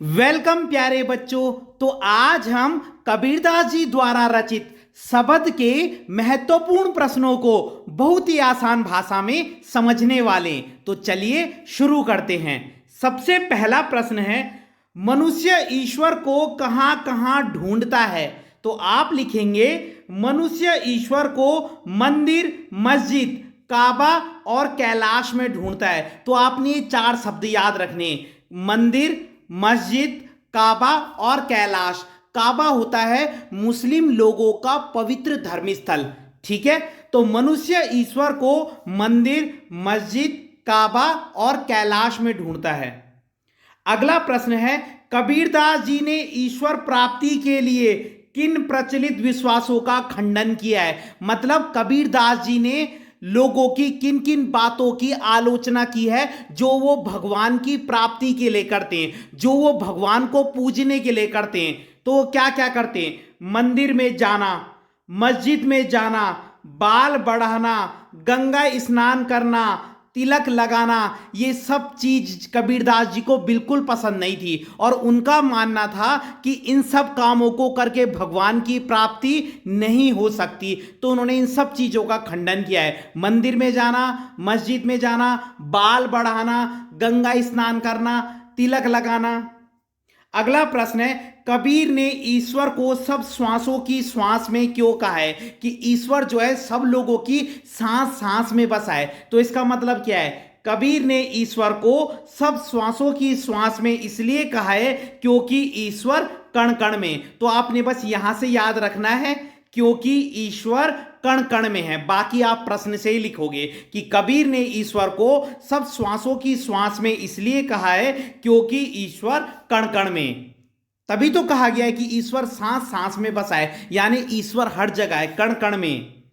Welcome प्यारे बच्चों। तो आज हम कबीरदास जी द्वारा रचित शब्द के महत्वपूर्ण प्रश्नों को बहुत ही आसान भाषा में समझने वाले हैं। तो चलिए शुरू करते हैं। सबसे पहला प्रश्न है, मनुष्य ईश्वर को कहां कहां ढूंढता है? तो आप लिखेंगे मनुष्य ईश्वर को मंदिर, मस्जिद, काबा और कैलाश में ढूंढता है। तो आपने ये चार शब्द याद रखने, मंदिर, मस्जिद, काबा और कैलाश। काबा होता है मुस्लिम लोगों का पवित्र धर्म स्थल। ठीक है, तो मनुष्य ईश्वर को मंदिर, मस्जिद, काबा और कैलाश में ढूंढता है। अगला प्रश्न है, कबीरदास जी ने ईश्वर प्राप्ति के लिए किन प्रचलित विश्वासों का खंडन किया है? मतलब कबीरदास जी ने लोगों की किन किन बातों की आलोचना की है जो वो भगवान की प्राप्ति के लिए करते हैं, जो वो भगवान को पूजने के लिए करते हैं। तो क्या क्या करते हैं? मंदिर में जाना, मस्जिद में जाना, बाल बढ़ाना, गंगा स्नान करना, तिलक लगाना, ये सब चीज कबीरदास जी को बिल्कुल पसंद नहीं थी और उनका मानना था कि इन सब कामों को करके भगवान की प्राप्ति नहीं हो सकती। तो उन्होंने इन सब चीजों का खंडन किया है। मंदिर में जाना, मस्जिद में जाना, बाल बढ़ाना, गंगा स्नान करना, तिलक लगाना। अगला प्रश्न है, कबीर ने ईश्वर को सब श्वासों की श्वास में क्यों कहा है? कि ईश्वर जो है सब लोगों की सांस सांस में बसा है। तो इसका मतलब क्या है? कबीर ने ईश्वर को सब श्वासों की श्वास में इसलिए कहा है क्योंकि ईश्वर कण कण में। तो आपने बस यहां से याद रखना है क्योंकि ईश्वर कण कण में है। बाकी आप प्रश्न से ही लिखोगे कि कबीर ने ईश्वर को सब श्वासों की श्वास में इसलिए कहा है क्योंकि ईश्वर कण कण में। तभी तो कहा गया है कि ईश्वर सांस सांस में बसा है, यानी ईश्वर हर जगह है, कण कण में।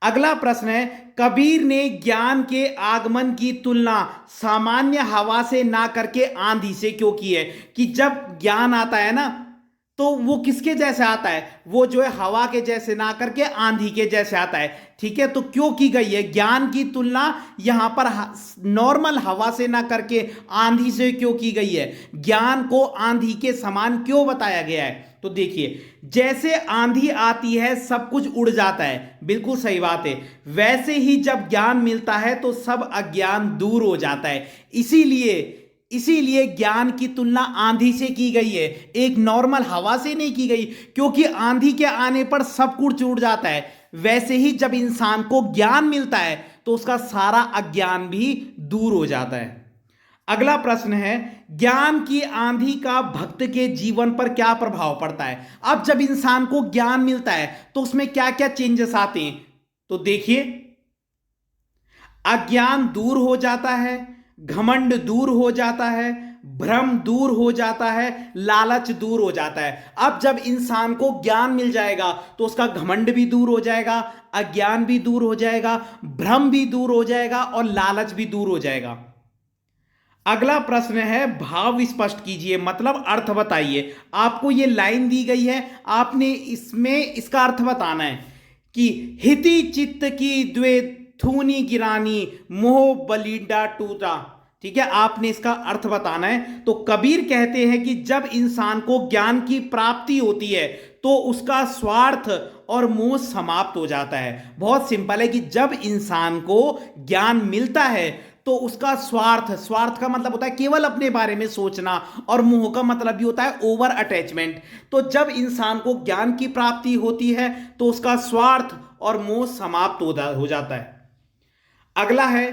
अगला प्रश्न है, कबीर ने ज्ञान के आगमन की तुलना सामान्य हवा से ना करके आंधी से क्यों की है? कि जब ज्ञान आता है ना तो वो किसके जैसे आता है? वो जो है हवा के जैसे ना करके आंधी के जैसे आता है। ठीक है, तो क्यों की गई है ज्ञान की तुलना यहां पर नॉर्मल हवा से ना करके आंधी से क्यों की गई है? ज्ञान को आंधी के समान क्यों बताया गया है? तो देखिए, जैसे आंधी आती है सब कुछ उड़ जाता है, बिल्कुल सही बात है। वैसे ही जब ज्ञान मिलता है तो सब अज्ञान दूर हो जाता है। इसीलिए ज्ञान की तुलना आंधी से की गई है, एक नॉर्मल हवा से नहीं की गई, क्योंकि आंधी के आने पर सब कुछ उड़ जाता है। वैसे ही जब इंसान को ज्ञान मिलता है तो उसका सारा अज्ञान भी दूर हो जाता है। अगला प्रश्न है, ज्ञान की आंधी का भक्त के जीवन पर क्या प्रभाव पड़ता है? अब जब इंसान को ज्ञान मिलता है तो उसमें क्या क्या चेंजेस आते हैं? तो देखिए, अज्ञान दूर हो जाता है, घमंड दूर हो जाता है, भ्रम दूर हो जाता है, लालच दूर हो जाता है। अब जब इंसान को ज्ञान मिल जाएगा तो उसका घमंड भी दूर हो जाएगा, अज्ञान भी दूर हो जाएगा, भ्रम भी दूर हो जाएगा और लालच भी दूर हो जाएगा। अगला प्रश्न है, भाव स्पष्ट कीजिए, मतलब अर्थ बताइए। आपको ये लाइन दी गई है, आपने इसमें इसका अर्थ बताना है कि हिति चित्त की द्वे थूनी गिरानी मोह बलिंडा टूटा। ठीक है, आपने इसका अर्थ बताना है। तो कबीर कहते हैं कि जब इंसान को ज्ञान की प्राप्ति होती है तो उसका स्वार्थ और मोह समाप्त हो जाता है। बहुत सिंपल है कि जब इंसान को ज्ञान मिलता है तो उसका स्वार्थ का मतलब होता है केवल अपने बारे में सोचना, और मोह का मतलब भी होता है ओवर अटैचमेंट। तो जब इंसान को ज्ञान की प्राप्ति होती है तो उसका स्वार्थ और मोह समाप्त हो जाता है। अगला है,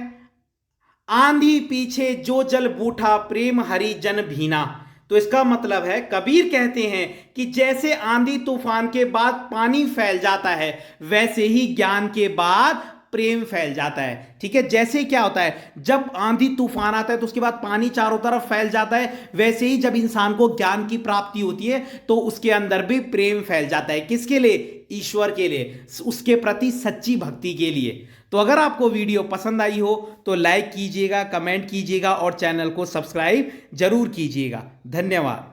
आंधी पीछे जो जल बूठा प्रेम हरि जन भीना। तो इसका मतलब है, कबीर कहते हैं कि जैसे आंधी तूफान के बाद पानी फैल जाता है वैसे ही ज्ञान के बाद प्रेम फैल जाता है। ठीक है, जैसे क्या होता है जब आंधी तूफान आता है तो उसके बाद पानी चारों तरफ फैल जाता है, वैसे ही जब इंसान को ज्ञान की प्राप्ति होती है तो उसके अंदर भी प्रेम फैल जाता है। किसके लिए? ईश्वर के लिए, उसके प्रति सच्ची भक्ति के लिए। तो अगर आपको वीडियो पसंद आई हो तो लाइक कीजिएगा, कमेंट कीजिएगा और चैनल को सब्सक्राइब जरूर कीजिएगा। धन्यवाद।